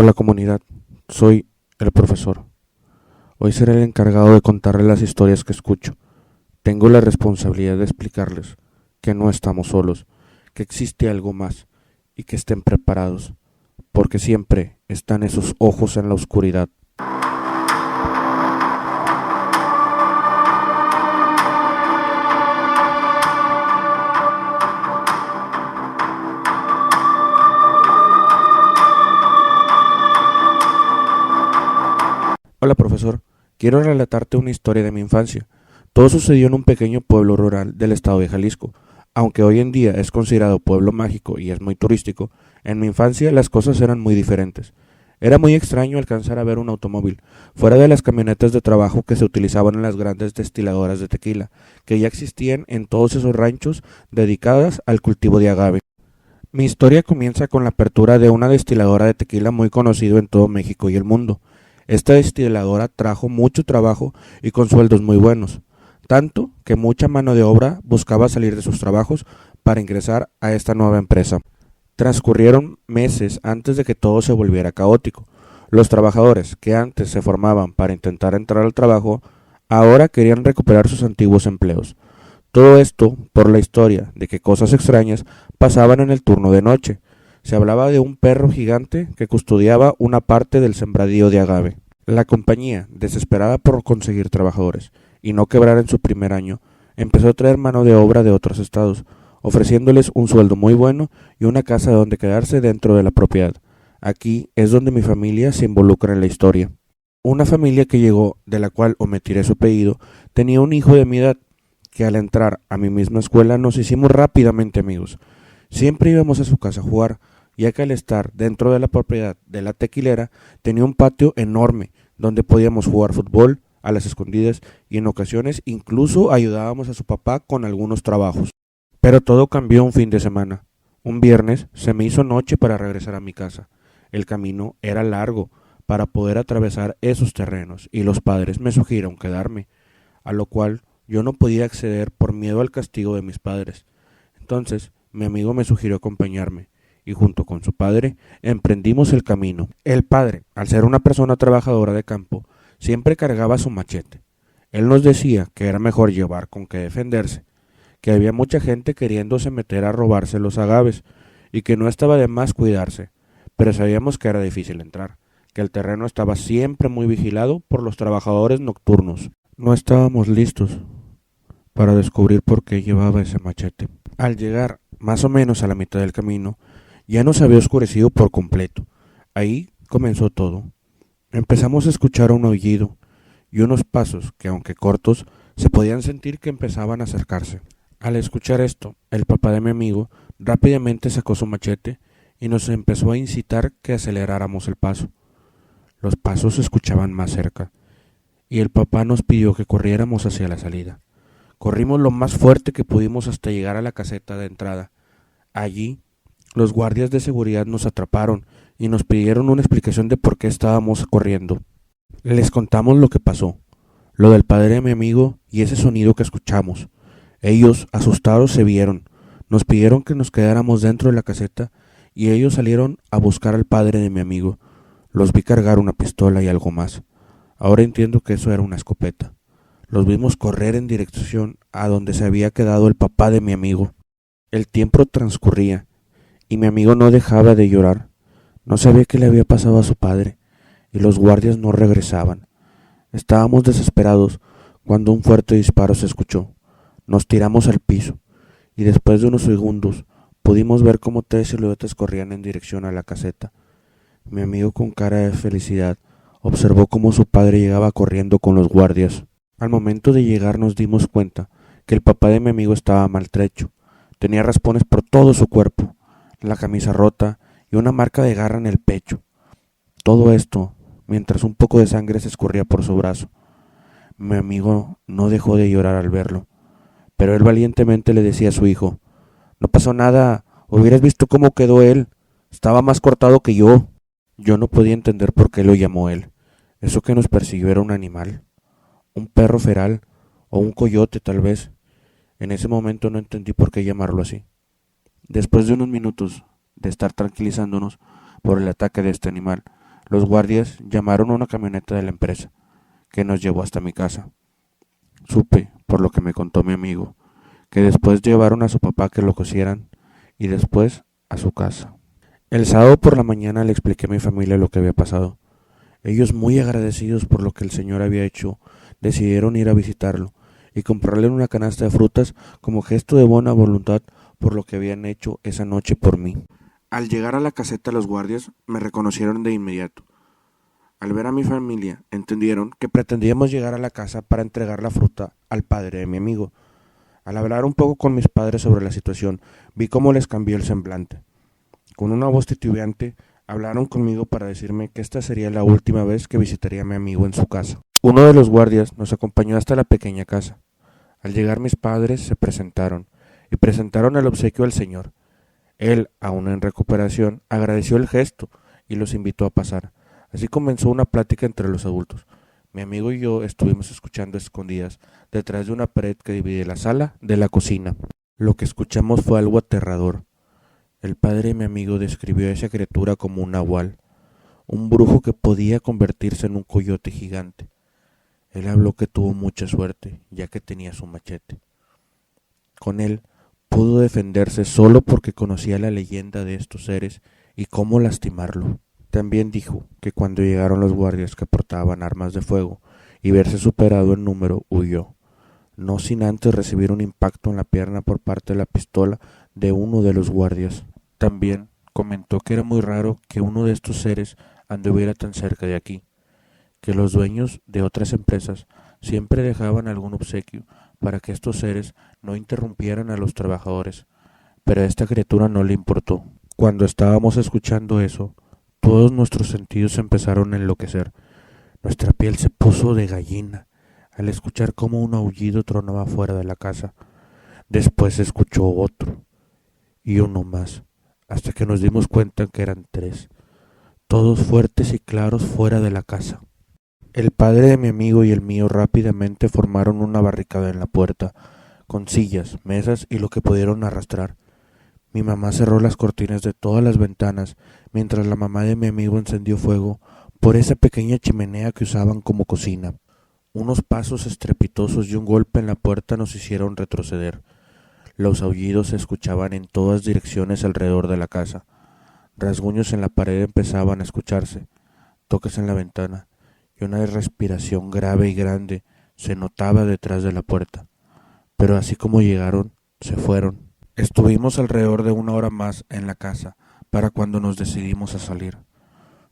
Hola comunidad, soy el profesor. Hoy seré el encargado de contarles las historias que escucho. Tengo la responsabilidad de explicarles que no estamos solos, que existe algo más y que estén preparados, porque siempre están esos ojos en la oscuridad. Hola profesor, quiero relatarte una historia de mi infancia. Todo sucedió en un pequeño pueblo rural del estado de Jalisco. Aunque hoy en día es considerado pueblo mágico y es muy turístico, en mi infancia las cosas eran muy diferentes. Era muy extraño alcanzar a ver un automóvil, fuera de las camionetas de trabajo que se utilizaban en las grandes destiladoras de tequila, que ya existían en todos esos ranchos dedicadas al cultivo de agave. Mi historia comienza con la apertura de una destiladora de tequila muy conocido en todo México y el mundo. Esta destiladora trajo mucho trabajo y con sueldos muy buenos, tanto que mucha mano de obra buscaba salir de sus trabajos para ingresar a esta nueva empresa. Transcurrieron meses antes de que todo se volviera caótico. Los trabajadores que antes se formaban para intentar entrar al trabajo, ahora querían recuperar sus antiguos empleos. Todo esto por la historia de que cosas extrañas pasaban en el turno de noche. Se hablaba de un perro gigante que custodiaba una parte del sembradío de agave. La compañía, desesperada por conseguir trabajadores y no quebrar en su primer año, empezó a traer mano de obra de otros estados, ofreciéndoles un sueldo muy bueno y una casa donde quedarse dentro de la propiedad. Aquí es donde mi familia se involucra en la historia. Una familia que llegó, de la cual omitiré su apellido, tenía un hijo de mi edad, que al entrar a mi misma escuela nos hicimos rápidamente amigos. Siempre íbamos a su casa a jugar, ya que al estar dentro de la propiedad de la tequilera tenía un patio enorme donde podíamos jugar fútbol, a las escondidas y en ocasiones incluso ayudábamos a su papá con algunos trabajos. Pero todo cambió un fin de semana. Un viernes se me hizo noche para regresar a mi casa. El camino era largo para poder atravesar esos terrenos y los padres me sugirieron quedarme, a lo cual yo no podía acceder por miedo al castigo de mis padres. Entonces mi amigo me sugirió acompañarme y junto con su padre emprendimos el camino. El padre, al ser una persona trabajadora de campo, siempre cargaba su machete. Él nos decía que era mejor llevar con qué defenderse, que había mucha gente queriéndose meter a robarse los agaves y que no estaba de más cuidarse, pero sabíamos que era difícil entrar, que el terreno estaba siempre muy vigilado por los trabajadores nocturnos. No estábamos listos para descubrir por qué llevaba ese machete. Al llegar más o menos a la mitad del camino, ya nos había oscurecido por completo. Ahí comenzó todo. Empezamos a escuchar un aullido y unos pasos que, aunque cortos, se podían sentir que empezaban a acercarse. Al escuchar esto, el papá de mi amigo rápidamente sacó su machete y nos empezó a incitar que aceleráramos el paso. Los pasos se escuchaban más cerca y el papá nos pidió que corriéramos hacia la salida. Corrimos lo más fuerte que pudimos hasta llegar a la caseta de entrada. Allí, los guardias de seguridad nos atraparon y nos pidieron una explicación de por qué estábamos corriendo. Les contamos lo que pasó, lo del padre de mi amigo y ese sonido que escuchamos. Ellos, asustados, se vieron. Nos pidieron que nos quedáramos dentro de la caseta y ellos salieron a buscar al padre de mi amigo. Los vi cargar una pistola y algo más. Ahora entiendo que eso era una escopeta. Los vimos correr en dirección a donde se había quedado el papá de mi amigo. El tiempo transcurría y mi amigo no dejaba de llorar. No sabía qué le había pasado a su padre y los guardias no regresaban. Estábamos desesperados cuando un fuerte disparo se escuchó. Nos tiramos al piso y después de unos segundos pudimos ver cómo 3 siluetas corrían en dirección a la caseta. Mi amigo, con cara de felicidad, observó cómo su padre llegaba corriendo con los guardias. Al momento de llegar nos dimos cuenta que el papá de mi amigo estaba maltrecho. Tenía raspones por todo su cuerpo, la camisa rota y una marca de garra en el pecho. Todo esto mientras un poco de sangre se escurría por su brazo. Mi amigo no dejó de llorar al verlo, pero él valientemente le decía a su hijo: «No pasó nada, hubieras visto cómo quedó él, estaba más cortado que yo». Yo no podía entender por qué lo llamó él. ¿Eso que nos persiguió era un animal? ¿Un perro feral? ¿O un coyote tal vez? En ese momento no entendí por qué llamarlo así. Después de unos minutos de estar tranquilizándonos por el ataque de este animal, Los guardias llamaron a una camioneta de la empresa, que nos llevó hasta mi casa. Supe, por lo que me contó mi amigo, que después llevaron a su papá que lo cosieran y después a su casa. El sábado por la mañana le expliqué a mi familia lo que había pasado. Ellos, muy agradecidos por lo que el señor había hecho, decidieron ir a visitarlo y comprarle una canasta de frutas como gesto de buena voluntad por lo que habían hecho esa noche por mí. Al llegar a la caseta los guardias me reconocieron de inmediato. Al ver a mi familia, entendieron que pretendíamos llegar a la casa para entregar la fruta al padre de mi amigo. Al hablar un poco con mis padres sobre la situación, vi cómo les cambió el semblante. Con una voz titubeante, hablaron conmigo para decirme que esta sería la última vez que visitaría a mi amigo en su casa. Uno de los guardias nos acompañó hasta la pequeña casa. Al llegar mis padres se presentaron y presentaron el obsequio al señor. Él, aún en recuperación, agradeció el gesto y los invitó a pasar. Así comenzó una plática entre los adultos. Mi amigo y yo estuvimos escuchando a escondidas detrás de una pared que divide la sala de la cocina. Lo que escuchamos fue algo aterrador. El padre de mi amigo describió a esa criatura como un nahual, un brujo que podía convertirse en un coyote gigante. Él habló que tuvo mucha suerte, ya que tenía su machete. Con él pudo defenderse solo porque conocía la leyenda de estos seres y cómo lastimarlo. También dijo que cuando llegaron los guardias que portaban armas de fuego y verse superado en número, huyó, no sin antes recibir un impacto en la pierna por parte de la pistola de uno de los guardias. También comentó que era muy raro que uno de estos seres anduviera tan cerca de aquí, que los dueños de otras empresas siempre dejaban algún obsequio para que estos seres no interrumpieran a los trabajadores, pero a esta criatura no le importó. Cuando estábamos escuchando eso, todos nuestros sentidos empezaron a enloquecer. Nuestra piel se puso de gallina al escuchar cómo un aullido tronaba fuera de la casa. Después se escuchó otro y uno más, hasta que nos dimos cuenta que eran 3, todos fuertes y claros fuera de la casa. El padre de mi amigo y el mío rápidamente formaron una barricada en la puerta, con sillas, mesas y lo que pudieron arrastrar. Mi mamá cerró las cortinas de todas las ventanas, mientras la mamá de mi amigo encendió fuego por esa pequeña chimenea que usaban como cocina. Unos pasos estrepitosos y un golpe en la puerta nos hicieron retroceder. Los aullidos se escuchaban en todas direcciones alrededor de la casa. Rasguños en la pared empezaban a escucharse, toques en la ventana, y una respiración grave y grande se notaba detrás de la puerta. Pero así como llegaron, se fueron. Estuvimos alrededor de 1 hora más en la casa para cuando nos decidimos a salir.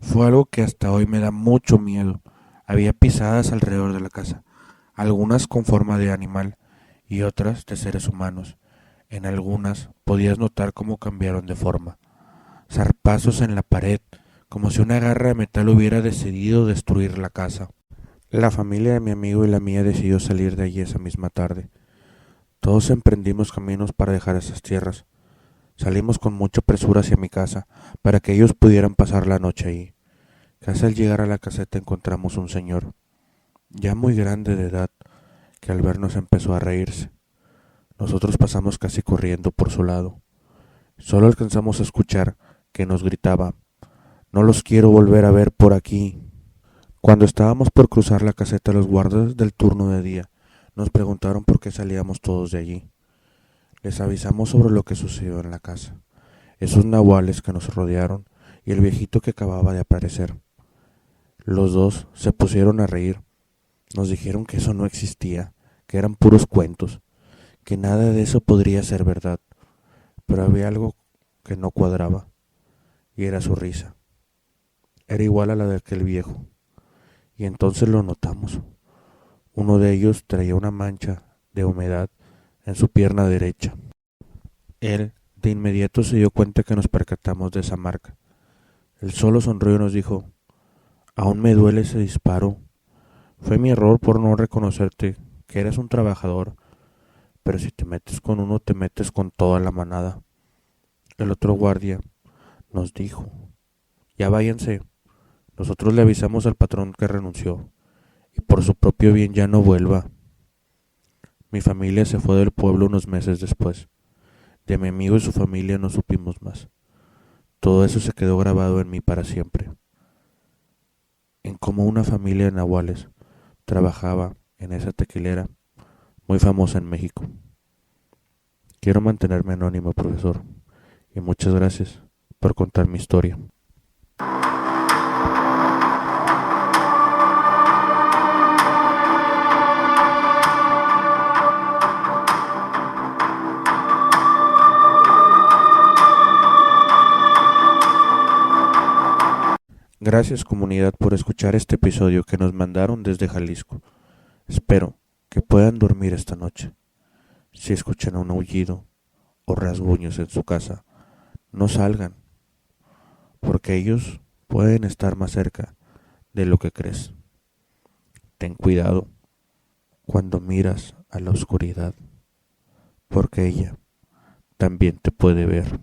Fue algo que hasta hoy me da mucho miedo. Había pisadas alrededor de la casa, algunas con forma de animal y otras de seres humanos. En algunas podías notar cómo cambiaron de forma. Zarpazos en la pared, como si una garra de metal hubiera decidido destruir la casa. La familia de mi amigo y la mía decidió salir de allí esa misma tarde. Todos emprendimos caminos para dejar esas tierras. Salimos con mucha presura hacia mi casa, para que ellos pudieran pasar la noche allí. Casi al llegar a la caseta encontramos un señor, ya muy grande de edad, que al vernos empezó a reírse. Nosotros pasamos casi corriendo por su lado. Solo alcanzamos a escuchar que nos gritaba: «No los quiero volver a ver por aquí». Cuando estábamos por cruzar la caseta, los guardas del turno de día nos preguntaron por qué salíamos todos de allí. Les avisamos sobre lo que sucedió en la casa, esos nahuales que nos rodearon y el viejito que acababa de aparecer. Los dos se pusieron a reír. Nos dijeron que eso no existía, que eran puros cuentos, que nada de eso podría ser verdad, pero había algo que no cuadraba, y era su risa. Era igual a la de aquel viejo, y entonces lo notamos. Uno de ellos traía una mancha de humedad en su pierna derecha. Él de inmediato se dio cuenta que nos percatamos de esa marca. Él solo sonrió y nos dijo: «Aún me duele ese disparo. Fue mi error por no reconocerte, que eras un trabajador, pero si te metes con uno, te metes con toda la manada». El otro guardia nos dijo: «Ya váyanse». Nosotros le avisamos al patrón que renunció, y por su propio bien ya no vuelva. Mi familia se fue del pueblo unos meses después. De mi amigo y su familia no supimos más. Todo eso se quedó grabado en mí para siempre. cómo una familia de nahuales trabajaba en esa tequilera muy famosa en México. Quiero mantenerme anónimo, profesor, y muchas gracias por contar mi historia. Gracias, comunidad, por escuchar este episodio que nos mandaron desde Jalisco. Espero que puedan dormir esta noche. Si escuchan un aullido o rasguños en su casa, no salgan, porque ellos pueden estar más cerca de lo que crees. Ten cuidado cuando miras a la oscuridad, porque ella también te puede ver.